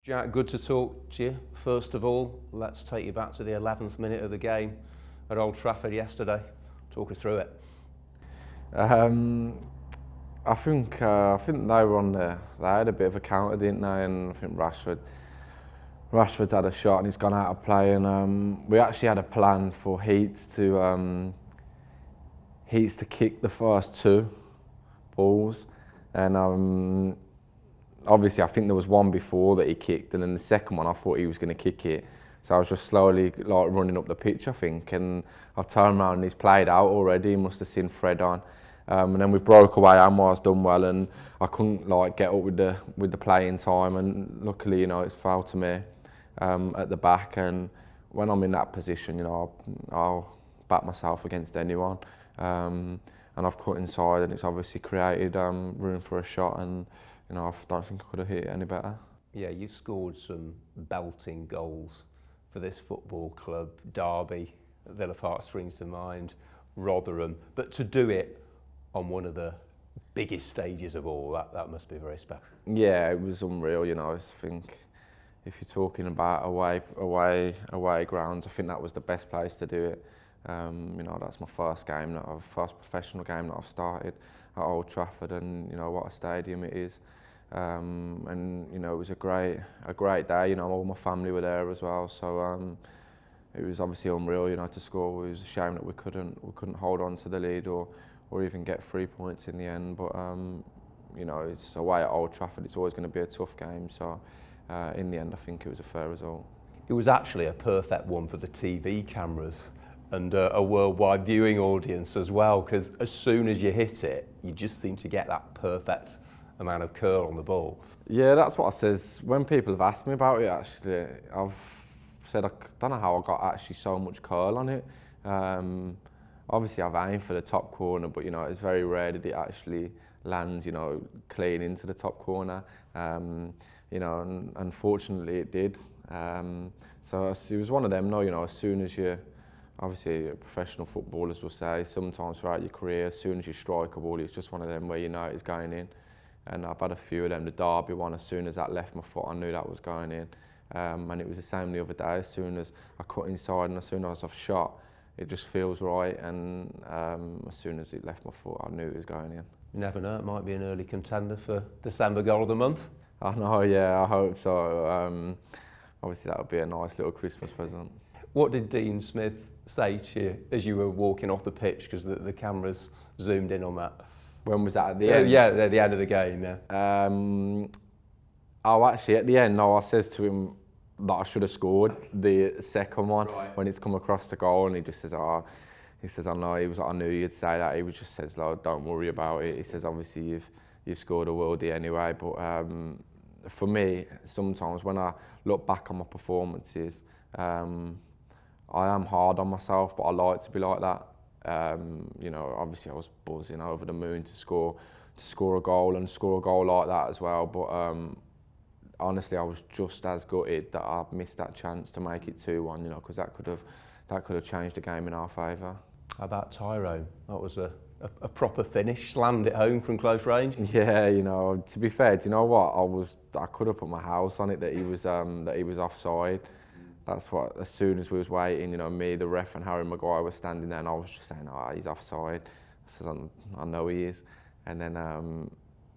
Jack, good to talk to you. First of all, let's take you back to the 11th minute of the game at Old Trafford yesterday. Talk us through it. I think they were on there. They had a bit of a counter, didn't they? And I think Rashford's had a shot and he's gone out of play. And we actually had a plan for Heats to kick the first two balls, and obviously I think there was one before that he kicked, and then the second one I thought he was going to kick it. So I was just slowly running up the pitch, I think, and I've turned around and he's played out already. He must have seen Fred on, and then we broke away. Anwar's done well, and I couldn't get up with the playing time. And luckily, it's foul to me at the back. And when I'm in that position, I'll back myself against anyone. And I've cut inside, and it's obviously created room for a shot. And I don't think I could have hit it any better. Yeah, you've scored some belting goals for this football club. Derby, Villa Park springs to mind, Rotherham. But to do it on one of the biggest stages of all, that must be very special. Yeah, it was unreal. I think if you're talking about away grounds, I think that was the best place to do it. That's my first professional game that I've started at Old Trafford, and what a stadium it is. And it was a great day. All my family were there as well, so it was obviously unreal. To score. It was a shame that we couldn't hold on to the lead or even get 3 points in the end. But it's away at Old Trafford. It's always going to be a tough game. So in the end, I think it was a fair result. It was actually a perfect one for the TV cameras and a worldwide viewing audience as well, because as soon as you hit it, you just seem to get that perfect amount of curl on the ball. Yeah, that's what I says. When people have asked me about it, actually, I've said I don't know how I got actually so much curl on it. Obviously, I've aimed for the top corner, but it's very rare that it actually lands, clean into the top corner. And unfortunately, it did. So it was one of them. As soon as you, obviously, professional footballers will say sometimes throughout your career, as soon as you strike a ball, it's just one of them where it's going in. And I've had a few of them. The Derby one, as soon as that left my foot, I knew that was going in. And it was the same the other day. As soon as I cut inside and as soon as I've shot, it just feels right. And as soon as it left my foot, I knew it was going in. You never know, it might be an early contender for December goal of the month. I know, yeah, I hope so. Obviously, that would be a nice little Christmas present. What did Dean Smith say to you as you were walking off the pitch, because the cameras zoomed in on that? When was that, at the end? Yeah, at the end of the game, yeah. Actually, at the end, no, I says to him that I should have scored the second one when it's come across the goal, and he just says, I know. He was like, I knew you'd say that. He just says, don't worry about it. He says, obviously, you've scored a worldie anyway, but for me, sometimes when I look back on my performances, I am hard on myself, but I like to be like that. Obviously I was buzzing over the moon to score a goal like that as well. But honestly, I was just as gutted that I missed that chance to make it 2-1. Because that could have changed the game in our favour. How about Tyrone? That was a proper finish, slammed it home from close range. Yeah, to be fair, do you know what? I could have put my house on it that he was offside. That's what, as soon as we was waiting, me, the ref and Harry Maguire were standing there, and I was just saying, he's offside. I said, I know he is. And then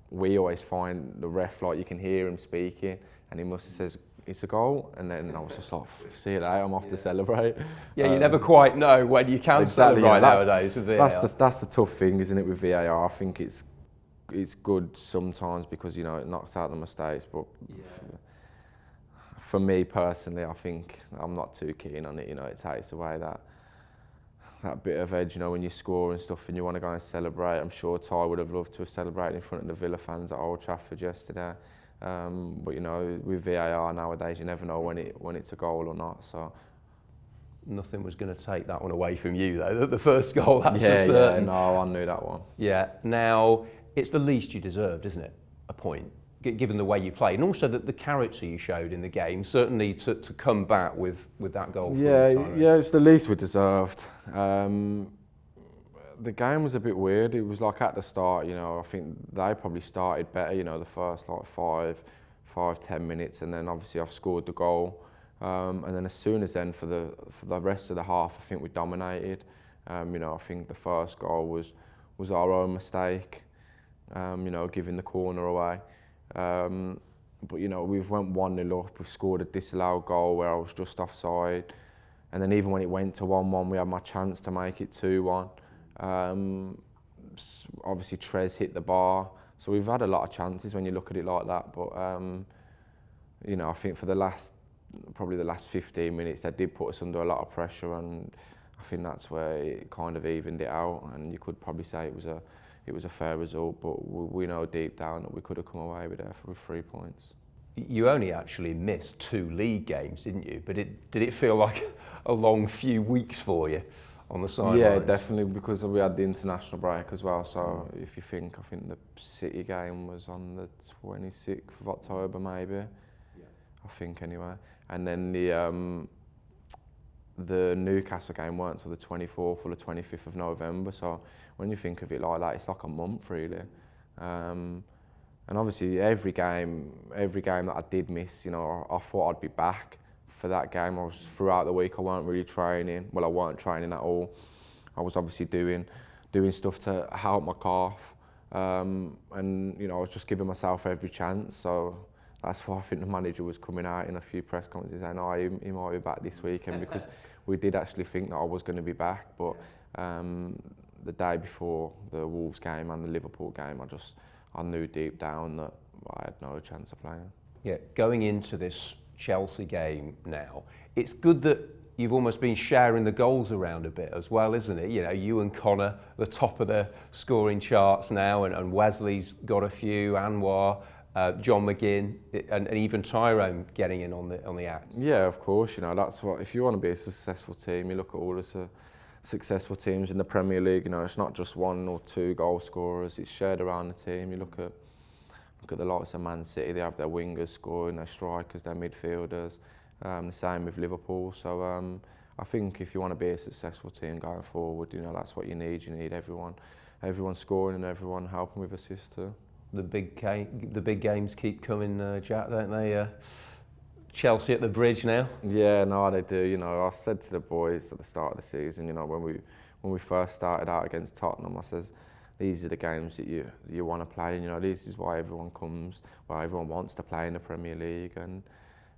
we always find the ref, you can hear him speaking, and he must have says, it's a goal. And then I was just like, see you later, I'm off to celebrate. Yeah, you never quite know when you can celebrate nowadays with VAR. That's the tough thing, isn't it, with VAR? I think it's good sometimes because, it knocks out the mistakes, but for me personally, I think I'm not too keen on it. It takes away that bit of edge, when you score and stuff and you want to go and celebrate. I'm sure Ty would have loved to have celebrated in front of the Villa fans at Old Trafford yesterday. But with VAR nowadays, you never know when it's a goal or not. So nothing was going to take that one away from you, though. The first goal, that's for certain. Yeah, no, I knew that one. Yeah. Now it's the least you deserved, isn't it? A point, given the way you played, and also the character you showed in the game, certainly to come back with that goal. Yeah, it's the least we deserved. The game was a bit weird. It was at the start, I think they probably started better, the first 5-10 minutes, and then obviously I've scored the goal. And then as soon as then for the rest of the half, I think we dominated. I think the first goal was our own mistake, giving the corner away. But we've went 1-0 up, we've scored a disallowed goal where I was just offside. And then even when it went to 1-1, we had my chance to make it 2-1. Obviously Trez hit the bar. So we've had a lot of chances when you look at it like that. But, I think for probably the last 15 minutes, they did put us under a lot of pressure, and I think that's where it kind of evened it out. And you could probably say it was a fair result, but we know deep down that we could have come away with 3 points. You only actually missed 2 league games, didn't you? But did it feel like a long few weeks for you on the sidelines? Yeah, definitely, because we had the international break as well. So if you think, I think the City game was on the 26th of October, maybe. Yeah. I think anyway. And then the Newcastle game weren't until the 24th or the 25th of November. So when you think of it like that, it's like a month really. And obviously every game that I did miss, I thought I'd be back for that game. I was throughout the week, I weren't really training. Well, I weren't training at all. I was obviously doing stuff to help my calf. And I was just giving myself every chance. So that's why I think the manager was coming out in a few press conferences saying, "Oh, he might be back this weekend," because we did actually think that I was going to be back. But the day before the Wolves game and the Liverpool game, I knew deep down that I had no chance of playing. Yeah, going into this Chelsea game now, it's good that you've almost been sharing the goals around a bit as well, isn't it? You and Connor, the top of the scoring charts now, and Wesley's got a few, Anwar, John McGinn, and even Tyrone getting in on the act. Yeah, of course. That's what. If you want to be a successful team, you look at all the successful teams in the Premier League. It's not just 1 or 2 goal scorers. It's shared around the team. You look at the likes of Man City. They have their wingers scoring, their strikers, their midfielders. The same with Liverpool. So I think if you want to be a successful team going forward, that's what you need. You need everyone scoring and everyone helping with assists too. The big games keep coming, Jack, don't they? Chelsea at the Bridge now. Yeah, no, they do. I said to the boys at the start of the season, when we first started out against Tottenham, I says, these are the games that you want to play. This is why everyone comes, why everyone wants to play in the Premier League. And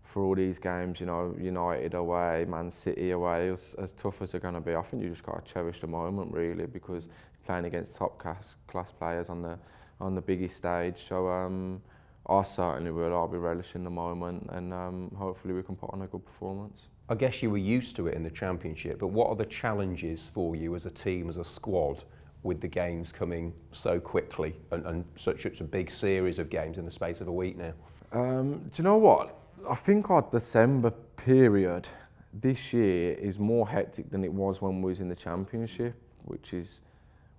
for all these games, United away, Man City away, as tough as they're going to be, I think you just got to cherish the moment really, because you're playing against top class players on the biggest stage. So I certainly will. I'll be relishing the moment, and hopefully we can put on a good performance. I guess you were used to it in the Championship, but what are the challenges for you as a team, as a squad, with the games coming so quickly and such a big series of games in the space of a week now? Do you know what? I think our December period this year is more hectic than it was when we was in the Championship, which is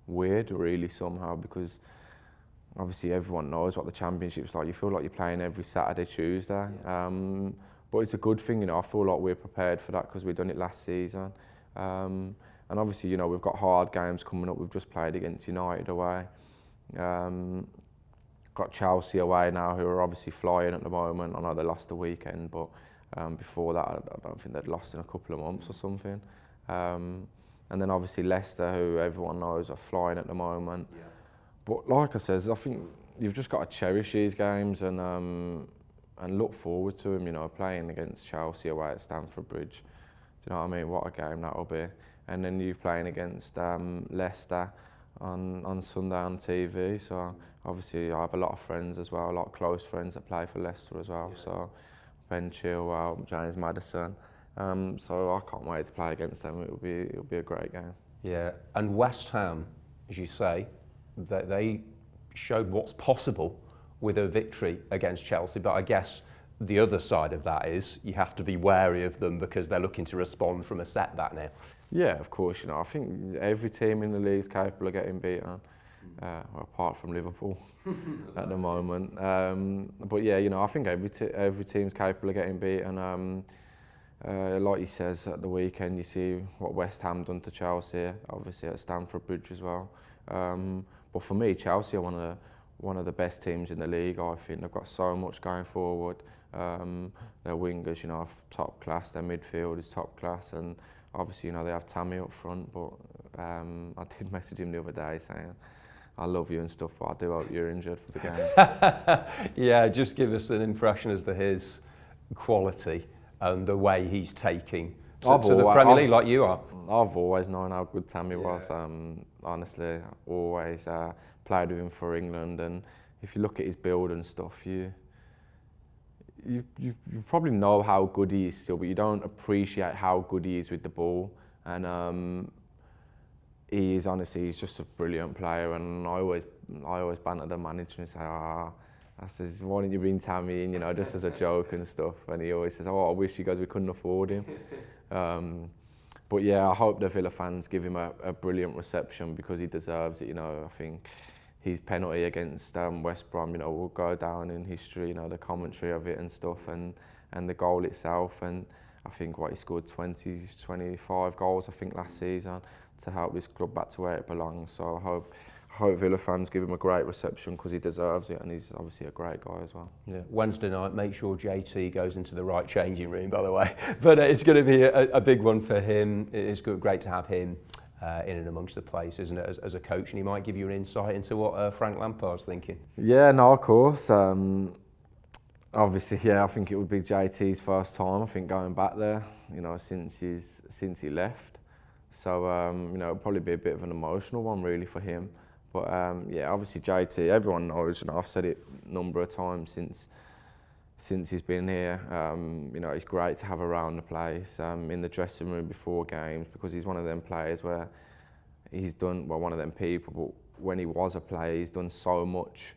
weird really somehow, because obviously everyone knows what the Championship's like. You feel like you're playing every Saturday, Tuesday. Yeah. But it's a good thing, I feel like we're prepared for that because we've done it last season. And obviously, we've got hard games coming up. We've just played against United away. Got Chelsea away now, who are obviously flying at the moment. I know they lost the weekend, but before that, I don't think they'd lost in a couple of months or something. And then obviously Leicester, who everyone knows are flying at the moment. Yeah. But like I said, I think you've just got to cherish these games and look forward to them. Playing against Chelsea away at Stamford Bridge. Do you know what I mean? What a game that'll be. And then you playing against Leicester on Sunday on TV. So obviously I have a lot of friends as well, a lot of close friends that play for Leicester as well. Yeah. So Ben Chilwell, James Maddison. So I can't wait to play against them. It'll be a great game. Yeah, and West Ham, as you say, they showed what's possible with a victory against Chelsea. But I guess the other side of that is you have to be wary of them because they're looking to respond from a setback now. Yeah, of course. I think every team in the league is capable of getting beaten, apart from Liverpool at the moment. But yeah, I think every team's capable of getting beaten. Like he says, at the weekend you see what West Ham done to Chelsea, obviously at Stamford Bridge as well. But for me, Chelsea are one one of the best teams in the league. I think they've got so much going forward. Their wingers, you know, are top class. Their midfield is top class, and obviously, you know, they have Tammy up front. But I did message him the other day saying, "I love you and stuff, but I do hope you're injured for the game." Yeah, just give us an impression as to his quality and the way he's taking to the Premier League, like you are. I've always known how good Tammy was. Honestly, always played with him for England, and if you look at his build and stuff, you probably know how good he is still, but you don't appreciate how good he is with the ball. And he is, honestly, he's just a brilliant player. And I always banter the manager and say, I says, why didn't you bring Tammy in, you know, just as a joke and stuff. And he always says, oh, I wish, he goes, we couldn't afford him. But yeah, I hope the Villa fans give him a brilliant reception, because he deserves it. You know, I think his penalty against West Brom, you know, will go down in history. You know, the commentary of it and stuff, and the goal itself. And I think he scored 25 goals, I think, last season to help this club back to where it belongs. So I hope Villa fans give him a great reception, because he deserves it, and he's obviously a great guy as well. Yeah. Wednesday night, make sure JT goes into the right changing room, by the way. But it's going to be a big one for him. It's great to have him in and amongst the place, isn't it, as a coach, and he might give you an insight into what Frank Lampard's thinking. Yeah, no, of course. Obviously, yeah, I think it would be JT's first time, I think, going back there, you know, since he left. So, you know, it'll probably be a bit of an emotional one, really, for him. But yeah, obviously JT, everyone knows, and I've said it a number of times since he's been here. You know, he's great to have around the place, in the dressing room before games, because he's one of them players where he's done, well, one of them people, but when he was a player, he's done so much.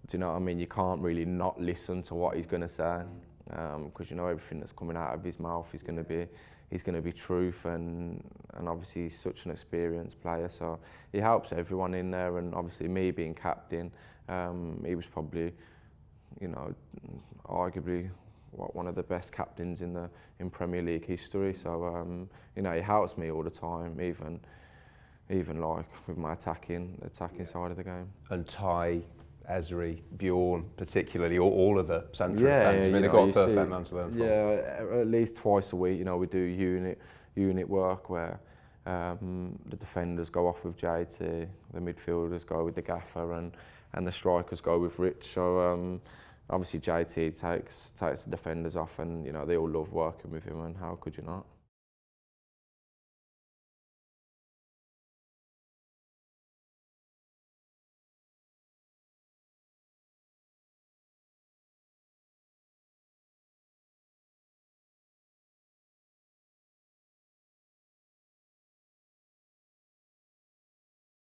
Do you know what I mean? You can't really not listen to what he's going to say, because you know everything that's coming out of his mouth is going to be truth, and obviously he's such an experienced player, so he helps everyone in there. And obviously me being captain, he was probably, you know, arguably one of the best captains in Premier League history. So you know, he helps me all the time, even like with my attacking side of the game. And Ty, Ezri, Bjorn, particularly, all of the central defence. I mean, they've got a perfect man to learn from. Yeah, at least twice a week, you know, we do unit work where the defenders go off with JT, the midfielders go with the gaffer, and the strikers go with Rich. So obviously JT takes the defenders off, and you know, they all love working with him, and how could you not?